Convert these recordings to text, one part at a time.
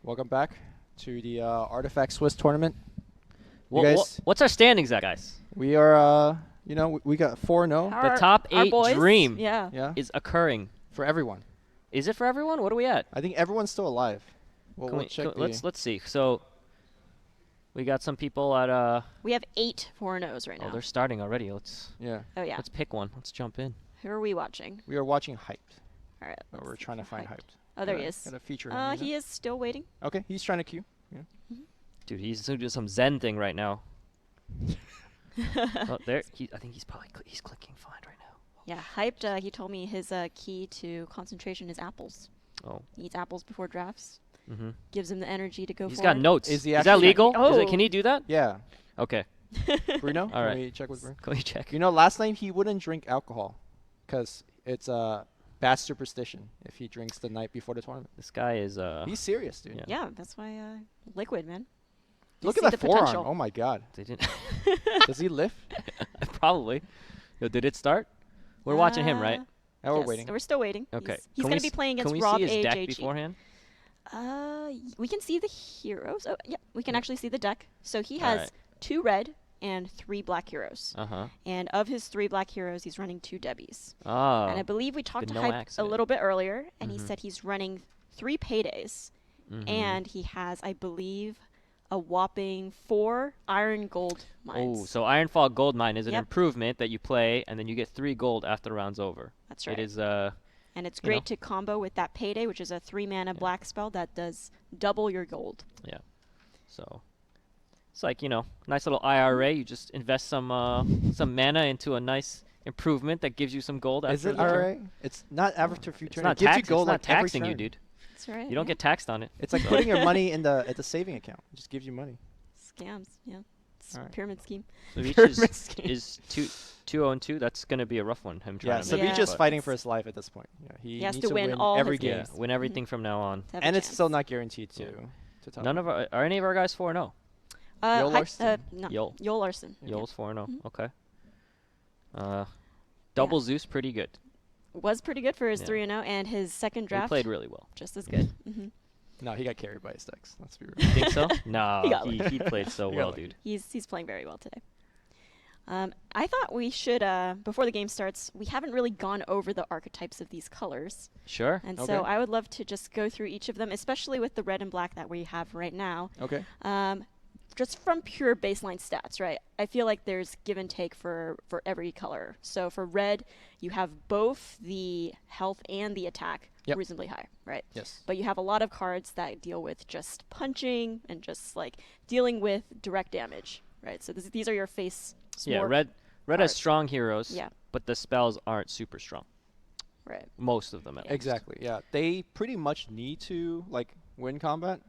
Welcome back to the Artifact Swiss tournament. What's our standings at, guys? We are, we got 4-0. The top 8 boys, dream Yeah. is occurring. For everyone. Is it for everyone? What are we at? I think everyone's still alive. We'll check let's see. So we got some people at We have 8 4-0s right now. Oh, they're starting already. Let's Oh yeah. let's pick one. Let's jump in. Who are we watching? We are watching Hyped. All right. Or we're trying to find Hyped. Oh, there he is. Got a feature him, He is still waiting. Okay, he's trying to queue. Yeah. Dude, he's doing some Zen thing right now. Oh, there. I think he's probably he's clicking find right now. Yeah, Hyped. He told me his key to concentration is apples. Oh. He eats apples before drafts. Mm-hmm. Gives him the energy to go He's forward. got notes. Is he that actually- legal? Oh. Can he do that? Yeah. Okay. Bruno? All right. Can we check with Bruno? Can we check? You know, last night he wouldn't drink alcohol because it's a bad superstition if he drinks the night before the tournament. This guy is He's serious, dude. Yeah. Yeah, that's why liquid, man. Look see at the that forearm. potential. Oh, my God. They didn't Does he lift? probably. Yo, did it start? We're watching him, right? Now we're Yes, waiting. We're still waiting. Okay. He's Can going we to be s- playing against Can we see his deck RobAJG. beforehand? We can see the heroes. Oh, yeah, we can Yeah. actually see the deck. So he All has right. 2 red and 3 black heroes. Uh-huh. And of his 3 black heroes, he's running 2 Debbies. Oh. And I believe we talked to no Hype a accident. little bit earlier, and he Mhm. said he's running 3 paydays, Mhm. and he has, I believe, a whopping 4 iron gold mines. Oh, so Ironfall Gold Mine is an Yep. improvement that you play, and then you get 3 gold after the round's over. That's right. It is And it's you know. great to combo with that payday, which is a 3 mana black spell that does double your gold. so it's like, nice little IRA. You just invest some mana into a nice improvement that gives you some gold after Is it the turn. RA? It's not after future. It's It not gives you tax, gold it's not like every taxing you, turn. dude. That's right. You don't get taxed on it. It's like putting your money in at the saving account. It just gives you money. Scams, yeah. It's All right. pyramid scheme. So Reach Pyramid scheme. is 2-0-2. That's going to be a rough one, him trying Yeah, to so make he's it, just but- fighting for his life at this point. Yeah, he has needs to win all every his game. Yeah, win everything from now on. To have a And it's chance. still not guaranteed to. Yeah. To top. None of are any of our guys 4-0? Yol Hype- Larson. no, Yol. Yol Larson. Yeah. Yoel's 4-0. Mhm. Okay. Double Zeus, pretty good. Was pretty good for his Yeah. 3-0, and his second He draft played really well. just as good. hmm No, he got carried by his decks. Let's be real. You think so? No, He got he played so He got well, lucky. dude. He's playing very well today. I thought we should, before the game starts, we haven't really gone over the archetypes of these colors. Sure. And Okay. so I would love to just go through each of them, especially with the red and black that we have right now. Okay. Just from pure baseline stats, right? I feel like there's give and take for every color. So for red, you have both the health and the attack Yep. reasonably high, right? Yes. But you have a lot of cards that deal with just punching and just like dealing with direct damage, right? So these are your face. Yeah, smork red has cards. strong heroes, Yeah, but the spells aren't super strong. right. Most of them, at least. Exactly. Yeah. They pretty much need to win combat.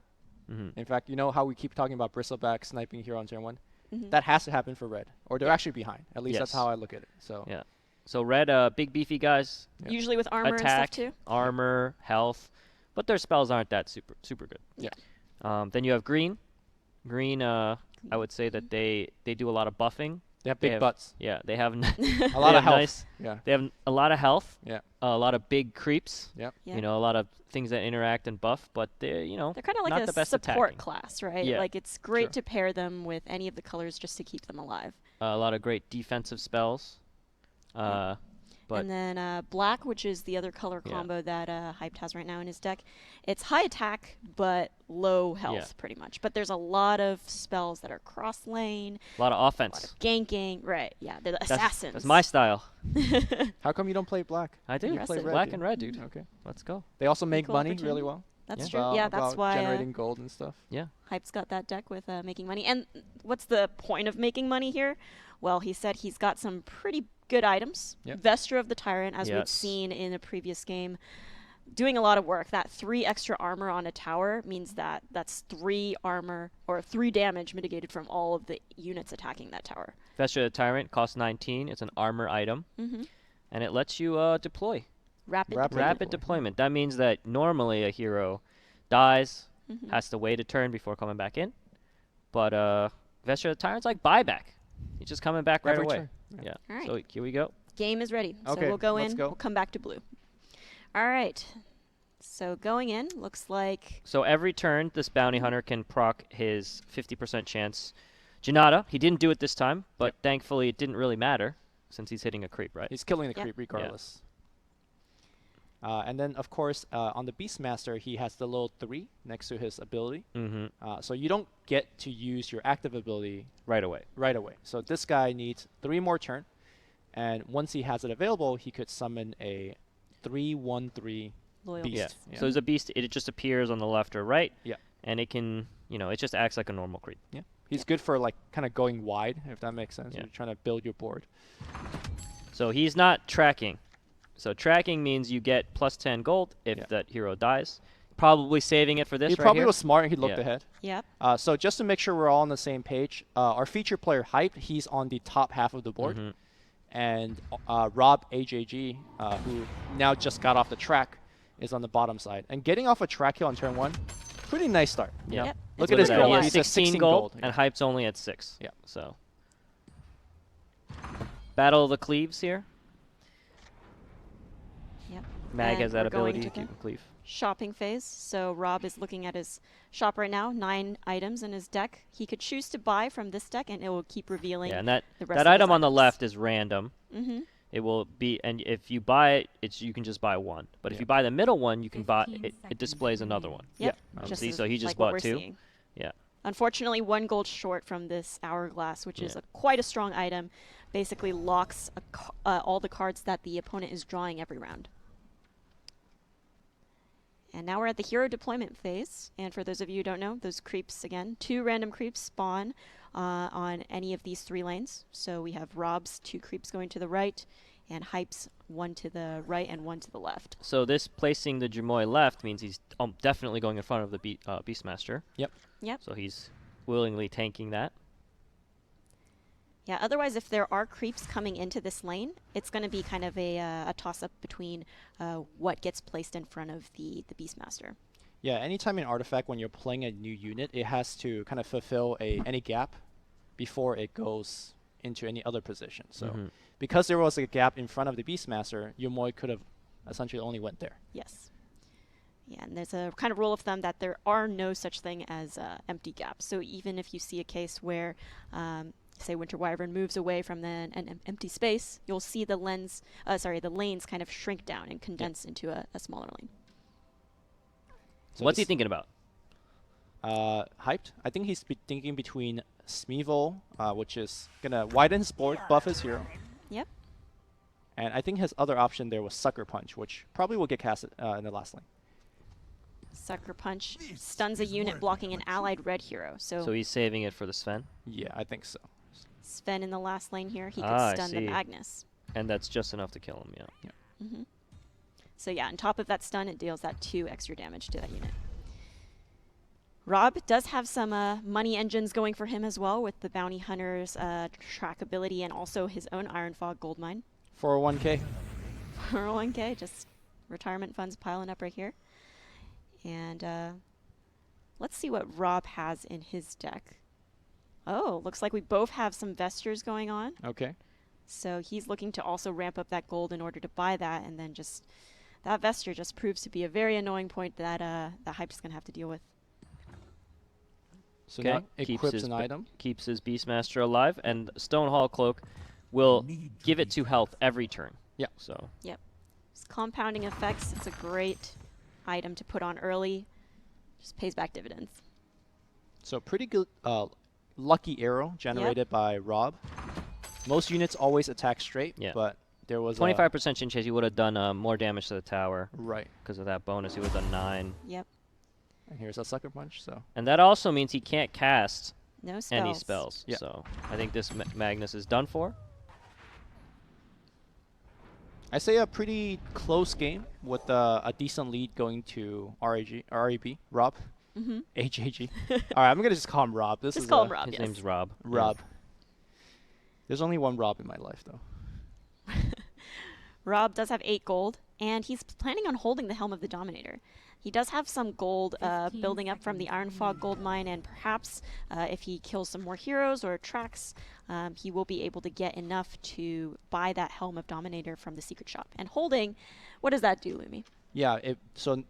Mhm. In fact, you know how we keep talking about bristleback sniping here on turn 1? Mhm. That has to happen for red, or they're Yeah. actually behind. At least that's Yes. how I look at it. So Yeah. So red, big beefy guys, Yeah. Usually with armor attack, and stuff too. armor, health, but their spells aren't that super good. Yeah. Then you have green. Green, I would say that they do a lot of buffing. they have They big have- butts. Yeah, they have A lot they of have health. nice- Yeah. they have a lot of health. Yeah. A lot of big creeps. Yep. Yeah. You know, a lot of things that interact and buff, but they're They're kind of like not a the best support attacking. class, right? Yeah. Like it's great Sure. to pair them with any of the colors just to keep them alive. a lot of great defensive spells. But and then black, which is the other color Yeah. combo that Hyped has right now in his deck. It's high attack but low health, Yeah. pretty much. But there's a lot of spells that are cross lane, a lot of a lot offense. of ganking. Right? Yeah, they're the assassins. That's my style. How come you don't play black? I do. You play Impressive. red, Black dude. and red, dude. Okay. Let's go. They also make Equal money opportunity. really well. That's Yeah. true. About- Yeah, that's about why generating gold and stuff. Hype's got that deck with making money. And what's the point of making money here? Well, he said he's got some pretty good items. Yep. Vesture of the Tyrant, as we've Yes. seen in a previous game, doing a lot of work. That 3 extra armor on a tower means that that's 3 armor or 3 damage mitigated from all of the units attacking that tower. Vesture of the Tyrant costs 19. It's an armor item, Mm-hmm. and it lets you deploy. Rapid. Rapid deployment. Rapid deployment. That means that normally a hero dies, Mhm. has to wait a turn before coming back in. But Vesture of the Tyrant's like buyback. He's just coming back right Every away. turn. Yeah. All right. So here we go. Game is ready. So Okay, we'll go let's in. go. We'll come back to blue. All right. So going in, looks like So every turn, this bounty hunter can proc his 50% chance. Janata, he didn't do it this time, but thankfully it didn't really matter since he's hitting a creep, right? He's killing the Yep. creep regardless. And then, of course, on the Beastmaster, he has the little 3 next to his ability. Mm-hmm. So you don't get to use your active ability Right away. right away. So this guy needs 3 more turn. And once he has it available, he could summon a 3/1/3 loyal. beast. Yeah. Yeah. So there's a beast. It just appears on the left or right. Yeah. And it can, it just acts like a normal creep. Yeah. He's good for like kind of going wide, if that makes sense. Yeah. You're trying to build your board. So he's not tracking. So tracking means you get plus 10 gold if Yeah. that hero dies. Probably saving it for this He right probably here. was smart. He looked Yeah. ahead. Yep. So just to make sure we're all on the same page, our feature player Hype, he's on the top half of the board. Mhm. And RobAJG, who now just got off the track, is on the bottom side. And getting off a track hill on turn 1, pretty nice start. Yeah. Yep. Look It's at his pretty gold. good. He's at 16 gold. and Hype's only at 6. Yeah. So Battle of the Cleaves here. Yep. Mag And has that we're going ability to to keep him cleave. Shopping phase. So Rob is looking at his shop right now, 9 items in his deck. He could choose to buy from this deck, and it will keep revealing Yeah, and that the rest that of his item on the items. left is random. Mm-hmm. It will be, and if you buy it, you can just buy one. But if Yeah. you buy the middle one, you can buy 15 it. It seconds displays another one. Yep. See, as so he just like what bought we're 2. seeing. Yeah. Unfortunately, 1 gold short from this hourglass, which is Yeah. quite a strong item. Basically locks all the cards that the opponent is drawing every round. And now we're at the hero deployment phase. And for those of you who don't know, those creeps, again, 2 random creeps spawn on any of these 3 lanes. So we have Rob's 2 creeps going to the right, and Hype's 1 to the right and 1 to the left. So this placing the Jamoy left means he's definitely going in front of the Beastmaster. Yep. Yep. So he's willingly tanking that. Yeah, otherwise, if there are creeps coming into this lane, it's going to be kind of a toss-up between what gets placed in front of the Beastmaster. Yeah, anytime in Artifact when you're playing a new unit, it has to kind of fulfill any gap before it goes into any other position. So Mhm. because there was a gap in front of the Beastmaster, Yomoy could have essentially only went there. Yes. Yeah, and there's a kind of rule of thumb that there are no such thing as empty gaps. So even if you see a case where, say, Winter Wyvern moves away from an empty space, you'll see the lanes kind of shrink down and condense into a smaller lane. So What's he this- thinking about? Hyped. I think he's thinking between Smeevil, which is going to widen his board, buff his hero. Yep. And I think his other option there was Sucker Punch, which probably will get casted in the last lane. Sucker Punch stuns a unit blocking an allied red hero. So he's saving it for the Sven, Yeah, I think so. Sven in the last lane here, he could I stun the see. Magnus. and that's just enough to kill him. Yeah. Hmm. So yeah, on top of that stun, it deals that 2 extra damage to that unit. Rob does have some money engines going for him as well, with the Bounty Hunter's track ability and also his own Iron Fog gold mine. 401k. 401k, just retirement funds piling up right here. And let's see what Rob has in his deck. Oh, looks like we both have some Vestures going on. Okay. So he's looking to also ramp up that gold in order to buy that, and then just that Vesture just proves to be a very annoying point that the Hype's going to have to deal with. So Okay. now equips an item. Keeps his Beastmaster alive, and Stonehall Cloak will give it 2 health every turn. Yeah. So It's compounding effects. It's a great item to put on early. Just pays back dividends. So pretty good lucky arrow generated by Rob. Most units always attack straight, Yeah. but there was 25% chin chase, he would have done more damage to the tower right. because of that bonus. He would have done 9. Yep. And here's a Sucker Punch. So And that also means he can't cast No spells. any spells. Yeah. So I think this Magnus is done for. I say a pretty close game with a decent lead going to RAB, Rob, Mm-hmm. HAG. All right, I'm gonna just call him Rob. This Just is call him Rob, His yes. name's Rob. Yeah. Rob. There's only one Rob in my life, though. Rob does have 8 gold, and he's planning on holding the Helm of the Dominator. He does have some gold 15 building up from the Iron seconds Fog gold mine, and perhaps if he kills some more heroes or tracks, he will be able to get enough to buy that Helm of Dominator from the secret shop. And holding, what does that do, Lumi? Yeah. So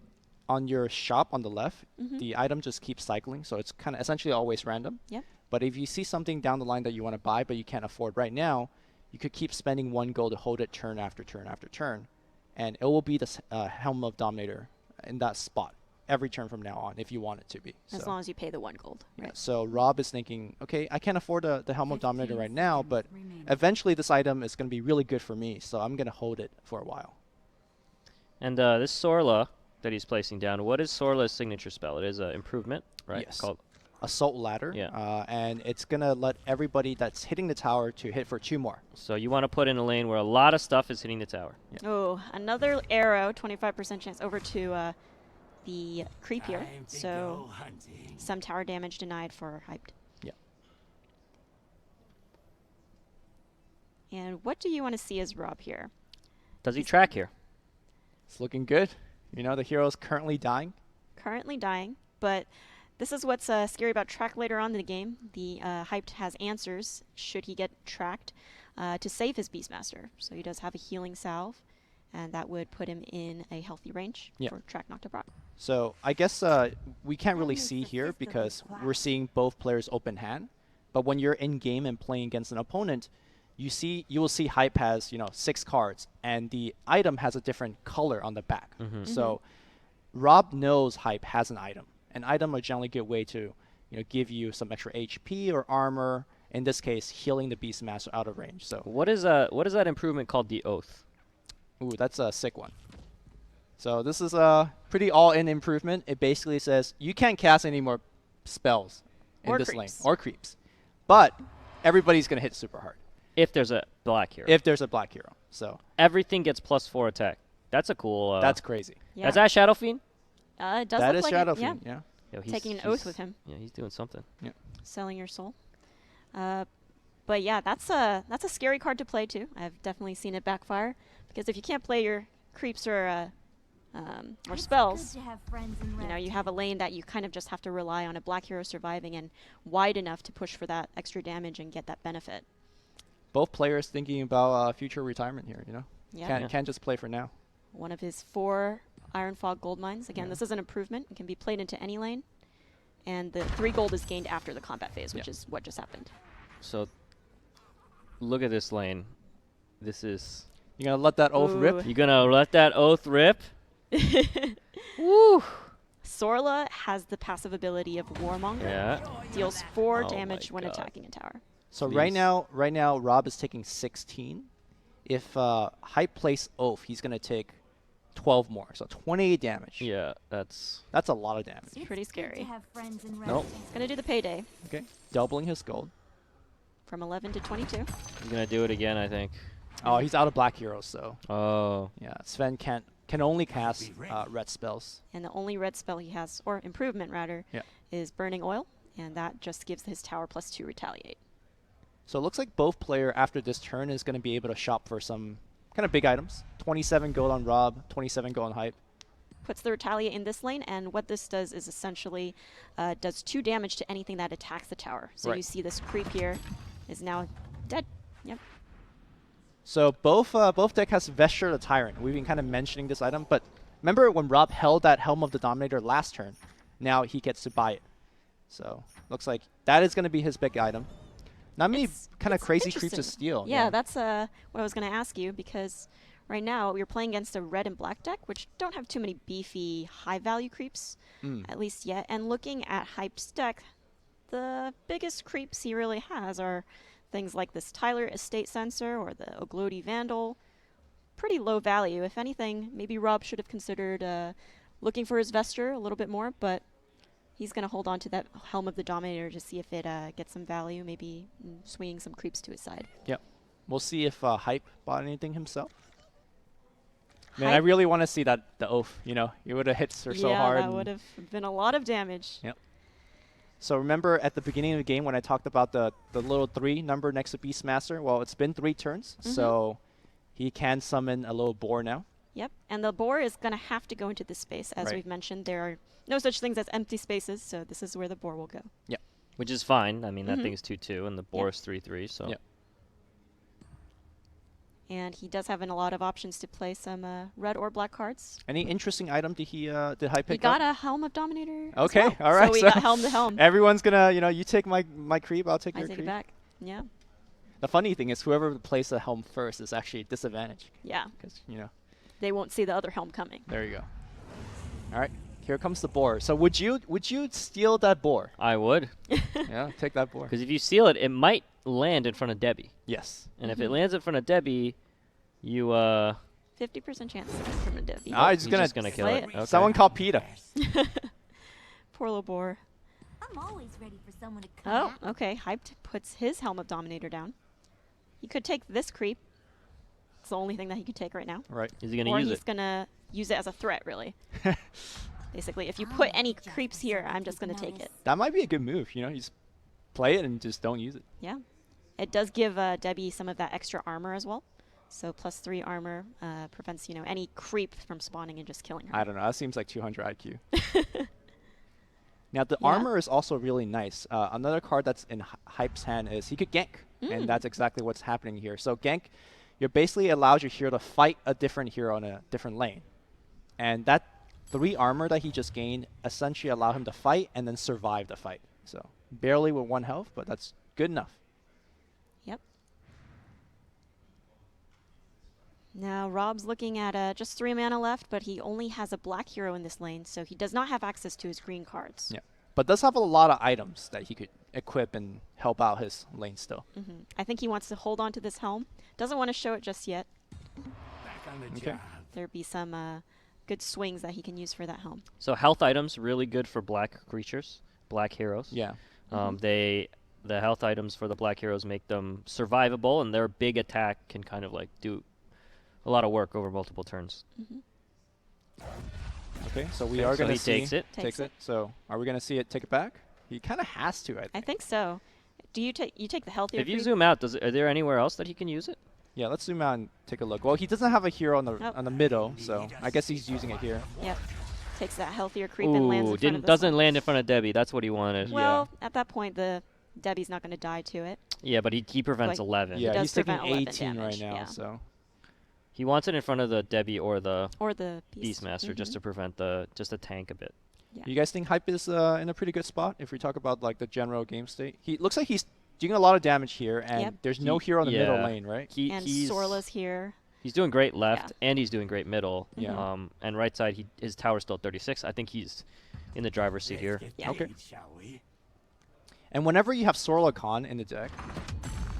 on your shop on the left, Mhm. the item just keeps cycling, so it's kind of essentially always random. Yep. But if you see something down the line that you want to buy but you can't afford right now, you could keep spending 1 gold to hold it turn after turn after turn, and it will be the Helm of Dominator in that spot every turn from now on if you want it to be. As long as you pay the 1 gold. Yeah, Right. so Rob is thinking, okay, I can't afford the Helm of Dominator 15 right now, but seconds remaining. eventually this item is going to be really good for me, so I'm going to hold it for a while. And this Sorla that he's placing down, what is Sorla's signature spell? It is an improvement, right? Yes. Called Assault Ladder, Yeah. and it's going to let everybody that's hitting the tower to hit for 2 more. So you want to put in a lane where a lot of stuff is hitting the tower. Oh, another arrow, 25% chance over to the creep here. So some tower damage denied for Hyped. Yeah. And what do you want to see as Rob here? Does he track here? It's looking good. You know, the hero's currently dying. Currently dying, but this is what's scary about track later on in the game. The Hyped has answers should he get tracked to save his Beastmaster. So he does have a healing salve, and that would put him in a healthy range Yeah. for track Noctoproc. So I guess we can't really see here because we're seeing both players open hand. But when you're in game and playing against an opponent, you will see Hype has 6 cards, and the item has a different color on the back. So Rob knows Hype has an item. An item are generally a good way to give you some extra HP or armor. In this case, healing the Beastmaster out of range. So What is that improvement called? The Oath. ooh, that's a sick one. So this is a pretty all-in improvement. It basically says you can't cast any more spells in Or this lane creeps. or creeps, but everybody's gonna hit super hard If there's a black hero. if there's a black hero. So Everything gets +4 attack. That's a cool. that's crazy. Yeah. Is that Shadow Fiend? It does That look is like Shadow it. Yeah. Fiend. Yeah. Yo, Taking an oath with him, Yeah, he's doing something. selling your soul. But yeah, that's a scary card to play too. I've definitely seen it backfire because if you can't play your creeps or spells, you have a lane that you kind of just have to rely on a black hero surviving and wide enough to push for that extra damage and get that benefit. Both players thinking about future retirement here. Yeah. Can't just play for now. One of his 4 Iron Fog gold mines. Again, Yeah. this is an improvement. It can be played into any lane. And the 3 gold is gained after the combat phase, which is what just happened. So look at this lane. This is. You're gonna let that oath rip. You gonna let that oath rip? Woo! Sorla has the passive ability of Warmonger. Yeah. Deals 4 Oh damage my when God. attacking a tower. So Please. right now, Rob is taking 16. If Hype plays Oath, he's gonna take 12 more, so 28 damage. Yeah, that's. That's a lot of damage. It's pretty scary. Nope. It's going to do the payday Okay, doubling his gold. from 11 to 22. He's gonna do it again, I think. Oh, he's out of black heroes, so Oh. yeah, Sven can only cast red spells. And the only red spell he has, or improvement rather, Yeah. is Burning Oil. And that just gives his tower +2 retaliate. So it looks like both player after this turn is going to be able to shop for some kind of big items. 27 gold on Rob, 27 gold on Hype. Puts the retaliate in this lane, and what this does is essentially does 2 damage to anything that attacks the tower. So Right. you see this creep here is now dead. Yep. So both deck has Vesture the Tyrant. We've been kind of mentioning this item, but remember when Rob held that Helm of the Dominator last turn? Now he gets to buy it. So looks like that is going to be his big item. Not many kind of It's crazy creeps to interesting. steal. Yeah, that's what I was going to ask you, because right now you're playing against a red and black deck, which don't have too many beefy, high-value creeps, at least yet. And looking at Hype's deck, the biggest creeps he really has are things like this Tyler Estate Sensor or the Oglodi Vandal. Pretty low value. If anything, maybe Rob should have considered looking for his Vesture a little bit more, but he's going to hold on to that Helm of the Dominator to see if it gets some value, maybe swinging some creeps to his side. Yep. We'll see if Hype bought anything himself. Man, I Hype- really want to see the Oath. He would have hit her so hard. Yeah, that and- would have been a lot of damage. Yep. So remember at the beginning of the game when I talked about the little 3 number next to Beastmaster? Well, it's been 3 turns, so he can summon a little boar now. Yep, and the boar is going to have to go into this space. As Right. we've mentioned, there are no such things as empty spaces, so this is where the boar will go. Which is fine. I mean, that Mhm. thing is 2/2, and the boar is 3/3. So. Yep. And he does have a lot of options to play some red or black cards. Any interesting item did Hype He pick got up? a Helm of Dominator. Okay, as well. all right. So we got Helm to Helm. Everyone's gonna, you take my creep, I'll take I your take creep. it back. Yeah. The funny thing is, whoever plays the Helm first is actually a disadvantage. Yeah. Because, They won't see the other Helm coming. there you go. All right, here comes the boar. So would you steal that boar? I would. Yeah, take that boar. Because if you seal it, it might land in front of Debbie. Yes. And if it lands in front of Debbie, you 50% chance from a Debbie. Ah, he's he's gonna just gonna kill slay it. it. Okay. Someone call PETA. Poor little boar. I'm always ready for someone to come Oh, at me. okay. Hyped puts his Helm of Dominator down. He could take this creep. It's the only thing that he could take right now. Right. Is he gonna Or use he's it? gonna use it as a threat, really. Basically, if you put any creeps here, I'm just gonna take it. That might be a good move. You just play it and just don't use it. Yeah. It does give Debbie some of that extra armor as well. So +3 armor prevents, any creep from spawning and just killing her. I don't know. That seems like 200 IQ. Now, the Yeah. armor is also really nice. Another card that's in Hype's hand is he could gank. And that's exactly what's happening here. So gank, you basically allows your hero to fight a different hero in a different lane. And that 3 armor that he just gained essentially allow him to fight and then survive the fight. So barely with 1 health, but that's good enough. Yep. Now Rob's looking at just 3 mana left, but he only has a black hero in this lane, so he does not have access to his green cards. Yeah. But does have a lot of items that he could equip and help out his lane still. I think he wants to hold on to this helm. Doesn't want to show it just yet. Okay. There'd be some good swings that he can use for that helm. So health items really good for black creatures, black heroes. Yeah. The health items for the black heroes make them survivable, and their big attack can kind of like do a lot of work over multiple turns. Okay, so we Okay, are so going to he see. takes it. Takes it. So are we going to see it take it back? He kind of has to, I think. I think so. Do you take the healthier If you creep? zoom out, are there anywhere else that he can use it? Yeah, let's zoom out and take a look. Well, he doesn't have a hero on the Nope. on the middle, so I guess he's using it here. Yep. Takes that healthier creep and lands in front of this doesn't one. land in front of Debbie. That's what he wanted. Well, at that point, the Debbie's not going to die to it. Yeah, but he prevents Like- 11. Yeah, does he's taking prevent 11 18 right damage, now, yeah. so He wants it in front of the Debbie or the Or the Beast. Beastmaster just to prevent just to tank a bit. Yeah. you guys think Hype is in a pretty good spot if we talk about like the general game state? He looks like he's doing a lot of damage here, and Yep. there's no hero in the middle yeah. lane, right? And He's Sorla's here. He's doing great left, Yeah. and he's doing great middle. Yeah. And right side, his tower's still 36. I think he's in the driver's seat here. Yeah. Okay. And whenever you have Sorla Khan in the deck,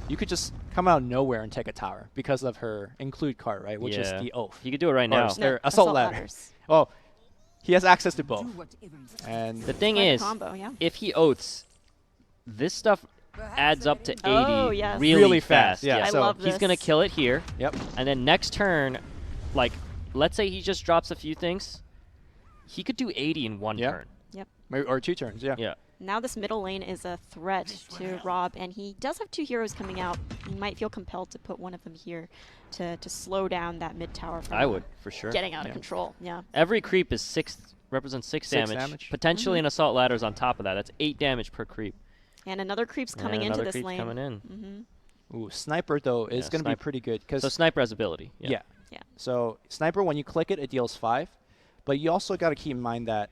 you could just come out of nowhere and take a tower because of her include card, right? Which is Yeah. the Oath. He could do it right Or now. s- Or assault ladder. ladders. Oh, he has access to both. And The thing Like a is, combo, yeah. if he oaths, this stuff adds up to 80 Oh, yes. really fast. Yeah, I so love he's gonna this. kill it here, yep. and then next turn, like, let's say he just drops a few things, he could do 80 in one Yeah. turn. Maybe, or 2 turns, yeah. Yeah. Now this middle lane is a threat to Rob, and he does have 2 heroes coming out. He might feel compelled to put one of them here to slow down that mid tower from I would for sure. getting out Yeah. of control. Yeah. Every creep is represents 6 6 damage. damage. Potentially an assault ladder's on top of that. That's 8 damage per creep. And another creep's coming and into another this creep's lane. coming in. Ooh, Sniper, though, is Yeah, going to be Sniper. pretty good. Cause So sniper has ability. yeah. Yeah. So Sniper, when you click it, it deals 5. But you also got to keep in mind that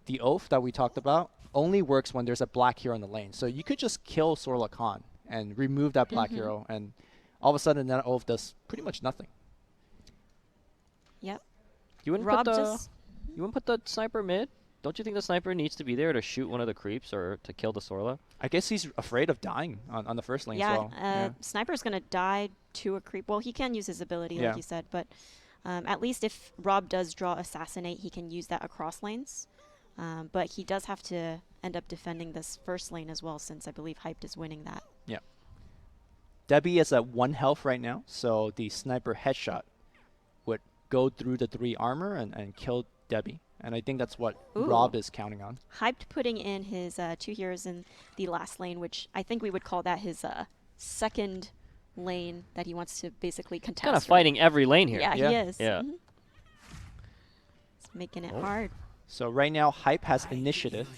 the Oath that we talked about only works when there's a black hero in the lane. So you could just kill Sorla Khan and remove that black hero, and all of a sudden that Oath does pretty much nothing. Yep. You wouldn't Rob put the just you wouldn't put the sniper mid? Don't you think the sniper needs to be there to shoot one of the creeps or to kill the Sorla? I guess he's afraid of dying on the first lane yeah, as well. Yeah. Sniper's going to die to a creep. Well, he can use his ability, Yeah. like you said, but at least if Rob does draw Assassinate, he can use that across lanes. But he does have to end up defending this first lane as well, since I believe Hyped is winning that. Yeah. Debbie is at 1 health right now, so the Sniper headshot would go through the 3 armor and kill Debbie. And I think that's what Ooh. Rob is counting on. Hyped putting in his 2 heroes in the last lane, which I think we would call that his second lane that he wants to basically contest. Kind of or- fighting every lane here. Yeah, Yeah. he is. Yeah. Mhm. It's making it Oh. hard. So right now, Hype has initiative.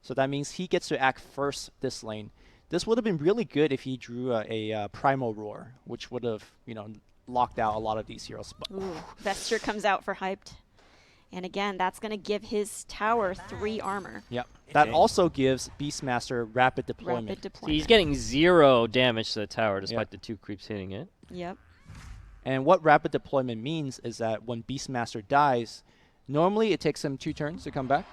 So that means he gets to act first this lane. This would have been really good if he drew a Primal Roar, which would have, locked out a lot of these heroes. But Ooh, Vesture comes out for hyped. And again, that's going to give his tower 3 armor. yep. That Okay. also gives Beastmaster rapid deployment. Rapid See, deployment. he's getting 0 damage to the tower despite the 2 creeps hitting it. Yep. And what rapid deployment means is that when Beastmaster dies, normally it takes him 2 turns to come back,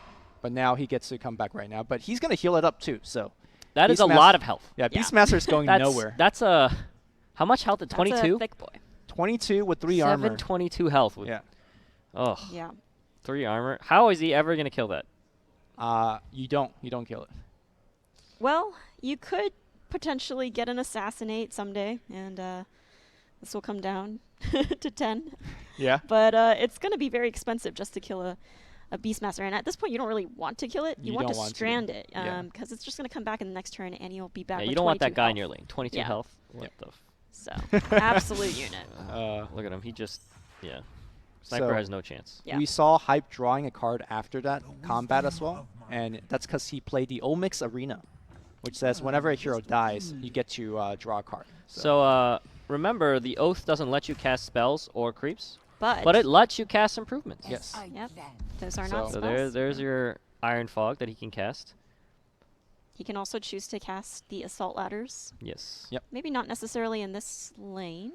but now he gets to come back right now. But he's going to heal it up too, so. That is a Beastmas- lot of health. Yeah, Yeah. Beastmaster's going That's nowhere. That's a how much health at That's 22? a thick boy. 22 with 3 armor. 722 health. With, Yeah. Oh, Yeah. 3 armor. How is he ever gonna kill that? You don't kill it. Well, you could potentially get an assassinate someday, and this will come down to 10. Yeah. But it's going to be very expensive just to kill a Beastmaster. And at this point, you don't really want to kill it. You, You want don't to want to. strand it, Yeah. because it's just going to come back in the next turn, and you'll be back Yeah, with you don't want that 22 guy health. in your lane. 22 Yeah. health. What Yep. the? F So, absolute unit. Look at him. He just yeah. Sniper So- has no chance. Yeah. We saw Hype drawing a card after that combat as well, and that's because he played the Omix Arena, which says whenever a hero dies, you get to draw a card. So remember, the Oath doesn't let you cast spells or creeps, But, but it lets you cast improvements. Yes. Yep, those are So- not So spells. there's your Iron Fog that he can cast. He can also choose to cast the Assault Ladders. Yes. Yep. Maybe not necessarily in this lane.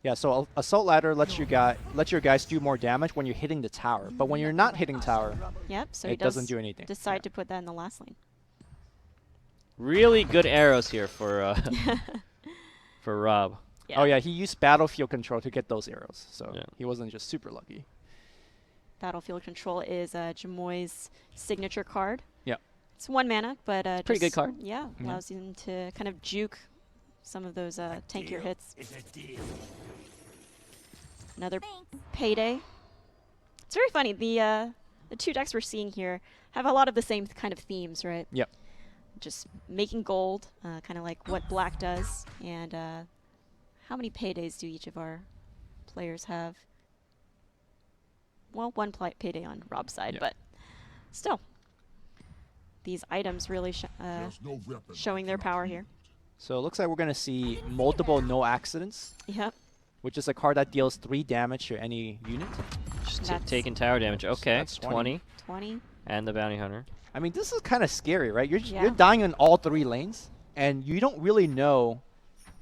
Yeah, so Assault Ladder lets your guys do more damage when you're hitting the tower, but when you're not hitting tower, Yep, so it he does doesn't do anything. decide Yeah. to put that in the last lane. Really good arrows here for for Rob. Oh yeah, he used battlefield control to get those arrows, so Yeah. he wasn't just super lucky. Battlefield Control is Jamoy's signature card. Yep. It's 1 mana, but Pretty good just- card. Yeah, Yeah. allows him to kind of juke some of those tankier hits. Another Thanks. payday. It's very funny. The 2 decks we're seeing here have a lot of the same kind of themes, right? Yep. Just making gold, kind of like what black does, and how many paydays do each of our players have? Well, 1 payday on Rob's side, Yep. but still, these items really showing their power here. So it looks like we're gonna see multiple no accidents, Yep. which is a card that deals 3 damage to any unit. Just That's- taking tower damage. Okay, that's 20. 20. And the Bounty Hunter. I mean, this is kind of scary, right? You're Yeah. you're dying in all 3 lanes, and you don't really know.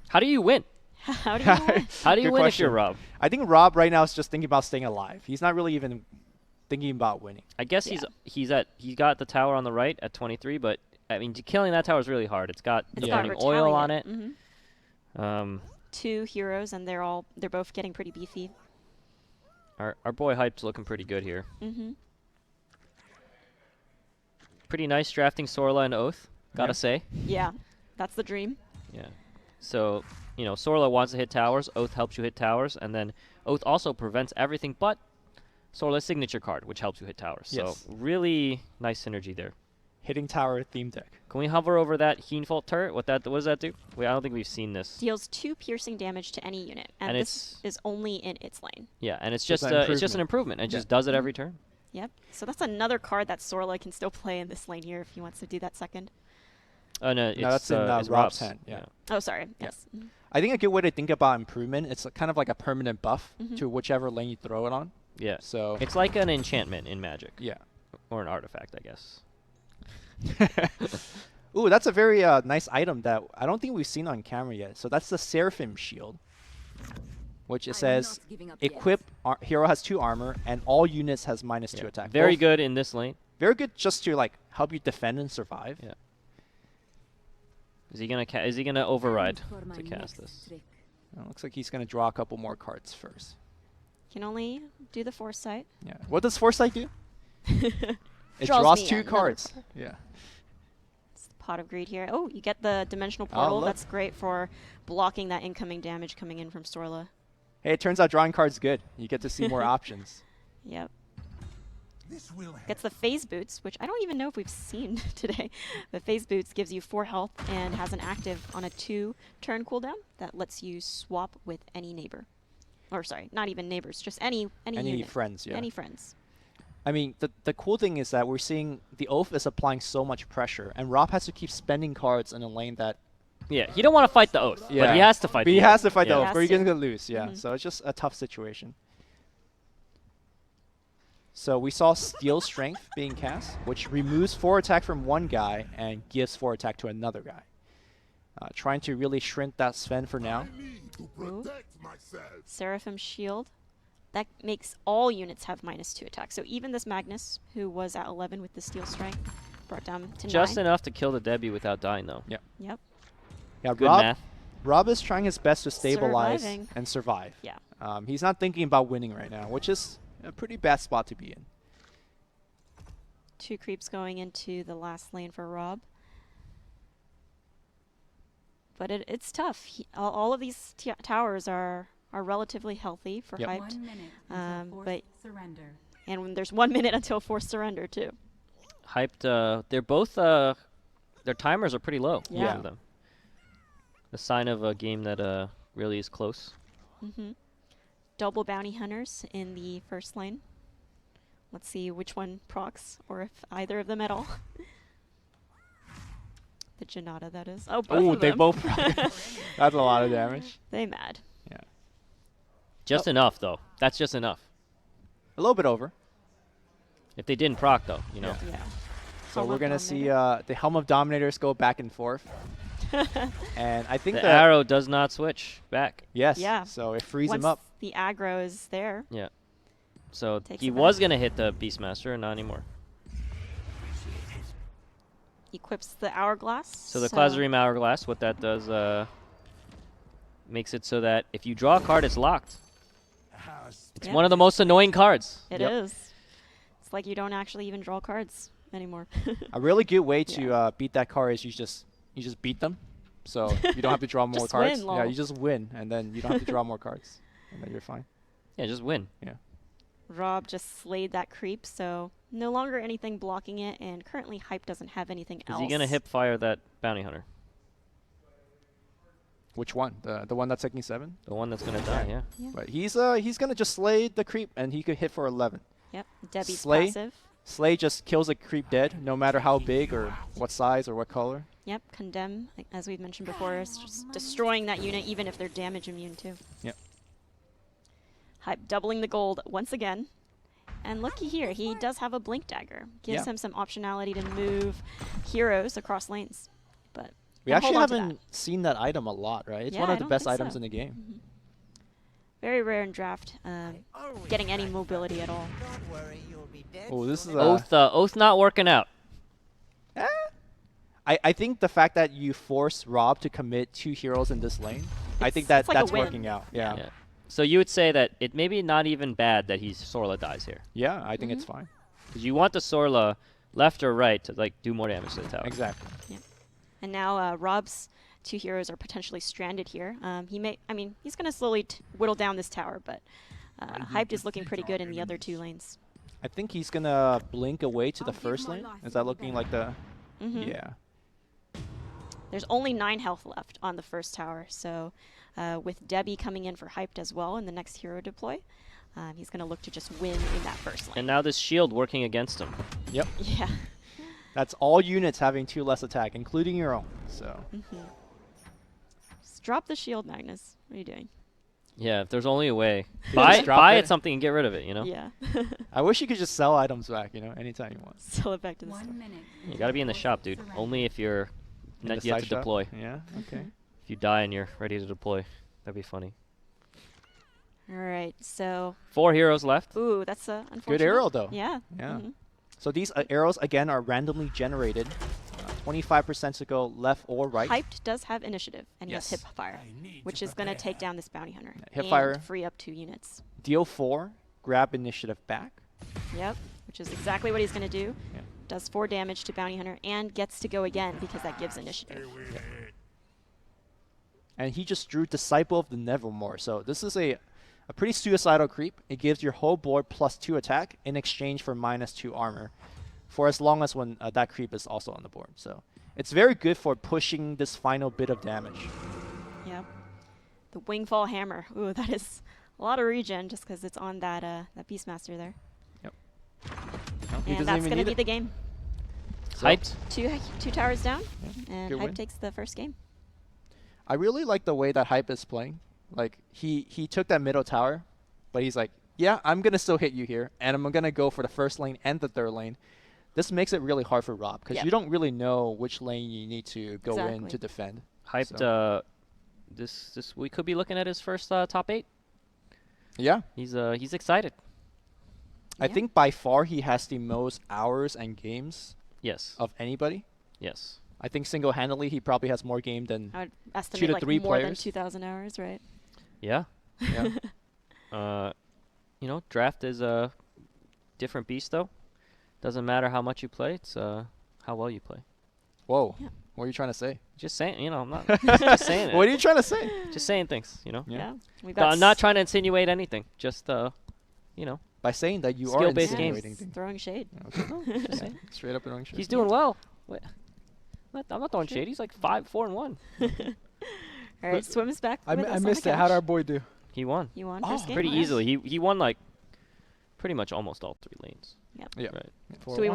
How do you win? How do you win? How do you Good win if question. you're Rob? I think Rob right now is just thinking about staying alive. He's not really even thinking about winning. I guess Yeah. he got the tower on the right at 23, but I mean killing that tower is really hard. It's got It's Yeah. got burning oil on it. retaliate. Mhm. 2 heroes, and they're both getting pretty beefy. Our boy Hype's looking pretty good here. Mm-hmm. Pretty nice drafting Sorla and Oath, gotta Yeah. say. Yeah, that's the dream. Yeah. So, you know, Sorla wants to hit towers, Oath helps you hit towers, and then Oath also prevents everything but Sorla's signature card, which helps you hit towers. Yes. So really nice synergy there. Hitting tower theme deck. Can we hover over that Heenfault turret? What does that do? I don't think we've seen this. Deals 2 piercing damage to any unit, and, And this is only in its lane. Yeah, and it's Just just an it's just an improvement. It Yeah. just does it every turn. Yep. So that's another card that Sorla can still play in this lane here if he wants to do that second. Oh no, it's, that's in, it's Rob's hand, yeah. Oh, sorry. Yeah. Yes. Mhm. I think a good way to think about improvement, it's kind of like a permanent buff Mhm. to whichever lane you throw it on. Yeah. So It's like an enchantment in Magic, yeah. or an artifact, I guess. Ooh, that's a very nice item that I don't think we've seen on camera yet. So that's the Seraphim Shield, which it says equip hero has 2 armor and all units has -2 attack. Very Both good in this lane. Very good just to like help you defend and survive. Yeah. Is he gonna override to cast this? Looks like he's gonna draw a couple more cards first. Can only do the foresight. Yeah. What does Foresight do? It Draws draws me 2 another cards. Yeah. It's the Pot of Greed here. Oh, you get the Dimensional Oh, Portal. look. That's great for blocking that incoming damage coming in from Sorla. Hey, it turns out drawing cards good. You get to see more options. Yep. Gets the Phase Boots, which I don't even know if we've seen today. But Phase Boots gives you 4 health and has an active on a 2-turn cooldown that lets you swap with any neighbor. Or sorry, not even neighbors, just any Any unit. friends, yeah. Any friends. I mean, the cool thing is that we're seeing the Oath is applying so much pressure, and Rob has to keep spending cards in a lane that Yeah, he don't want to fight the Oath, but Yeah. he has to fight But he the has Oath. to fight the Yeah. Oath, Has or he's to. gonna lose. Yeah, Mhm. so it's just a tough situation. So we saw Steel Strength being cast, which removes 4 attack from one guy and gives 4 attack to another guy. Trying to really shrink that Sven for now. Ooh. Seraphim Shield. That makes all units have -2 attack. So even this Magnus, who was at 11 with the Steel Strength, brought down to Just 9. enough to kill the Debbie without dying, though. Yep. Yeah, Good Rob, math. Rob is trying his best to stabilize Surviving. and survive. Yeah. He's not thinking about winning right now, which is a pretty bad spot to be in. 2 creeps going into the last lane for Rob. But it's tough. All of these towers are relatively healthy for Yep. Hyped. 1 minute Um, until but- forced surrender. And when there's 1 minute until forced surrender, too. Hyped. They're both. Their timers are pretty low. Yeah. Both of them. A sign of a game that really is close. Mm-hmm. Double bounty hunters in the first lane. Let's see which one procs, or if either of them at all. The Janata, that is. Oh, both Oh, of they them. both. That's a lot of damage. They mad. Just enough, though. That's just enough. A little bit over. If they didn't proc, though, you know. Yeah. So Helm we're of gonna see Dominator. the Helm of Dominators go back and forth, and I think The that arrow does not switch back. yes. Yeah. So it frees Once him up. the aggro is there. So Takes he it was back. going to hit the Beastmaster, and not anymore. Equips the hourglass. So the Clazoream Hourglass, what that does, makes it so that if you draw a card, it's locked. It's Yep. one of the most annoying cards. It Yep. is. It's like you don't actually even draw cards anymore. A really good way to Yeah. beat that card is you just beat them, so you don't have to draw more Just cards. win, Yeah, lol. you just win, and then you don't have to draw more cards, and then you're fine. Yeah, just win. Rob just slayed that creep, so no longer anything blocking it, and currently Hype doesn't have anything Is else. he going to hip fire that Bounty Hunter? Which one? The one that's taking 7? The one that's going to die, yeah. Yeah. But he's gonna just slay the creep, and he could hit for 11. Yep. Debbie's Slay. passive. Slay just kills a creep dead, no matter how big or what size or what color. Yep. Condemn, as we've mentioned before, is just destroying that unit, even if they're damage immune too. Yep. Hype doubling the gold once again. And looky here, he does have a blink dagger. Gives Yeah. him some optionality to move heroes across lanes. But We and hold actually on to that. haven't seen that item a lot, right? It's Yeah, one I of the don't best think items so. in the game. Very rare in draft, getting any mobility at all. Oh, this is Oath not working out. I think the fact that you force Rob to commit 2 heroes in this lane, I think that it's like a that's win. working out. Yeah. Yeah. So you would say that it may be not even bad that he's Sorla dies here. Yeah, I think it's Mm-hmm. fine. Because you want the Sorla left or right to like do more damage to the tower. Exactly. And now Rob's 2 heroes are potentially stranded here. He's going to slowly whittle down this tower, but Hyped is looking pretty good in the other 2 lanes. I think he's gonna blink away to the first lane. Is that looking like the? Mhm. Yeah. There's only 9 health left on the first tower, so with Debbie coming in for Hyped as well in the next hero deploy, he's going to look to just win in that first lane. And now this shield working against him. Yep. Yeah. That's all units having 2 less attack, including your own. So. Just drop the shield, Magnus. What are you doing? Yeah, if there's only a way. Just drop buy it. it something and get rid of it, you know? Yeah. I wish you could just sell items back, anytime you want. Sell it back to the 1 store. minute. You gotta be in the shop, dude. Only if you're In not the yet side to shop? deploy. Yeah. Okay. If you die and you're ready to deploy, that'd be funny. All right, so 4 heroes left. ooh, that's unfortunate. Good arrow though. Yeah. Yeah. Mhm. So these arrows again are randomly generated. 25% to go left or right. Hyped does have initiative and he has Yes. hip fire, which is going to take down this bounty hunter Hip and fire. free up 2 units. Deal 4, grab initiative back. Yep, which is exactly what he's going to do. Yeah. Does 4 damage to bounty hunter and gets to go again because that gives initiative. And he just drew Disciple of the Nevermore. So this is a pretty suicidal creep. It gives your whole board +2 attack in exchange for -2 armor for as long as when that creep is also on the board. So it's very good for pushing this final bit of damage. Yep. The Wingfall Hammer. Ooh, that is a lot of regen just because it's on that Beastmaster there. Yep. No, he And doesn't that's even going to need be it. the game. Hyped. 2 towers down, Yeah, and good Hype win. takes the first game. I really like the way that Hype is playing. Like he took that middle tower, but he's like, yeah, I'm gonna still hit you here, and I'm gonna go for the first lane and the third lane. This makes it really hard for Rob because Yeah. you don't really know which lane you need to go in Exactly. to defend. Hyped. So- This we could be looking at his first top 8. Yeah, He's excited. I Yeah. think by far he has the most hours and games Yes. of anybody. Yes. I think single-handedly he probably has more game than I would estimate to like 3 more than players. 2,000 hours, right? Yeah. yeah. Draft is a different beast though. Doesn't matter how much you play. It's how well you play. Whoa. Yeah. What are you trying to say? Just saying. I'm not just saying it. What are you trying to say? Just saying things. Yeah. We've No, got I'm not trying to insinuate anything. Just By saying that you are Skill-based games. insinuating things. throwing shade. Okay. just Yeah, saying. straight up and wrong shit. He's doing well. What? I'm not throwing shade. He's like 4-1. All right, Swim's back. I with us on missed the it. How'd couch. our boy do? He won You won Oh, first game. pretty Nice. easily. He won like pretty much almost all 3 lanes. Yeah. Right. So we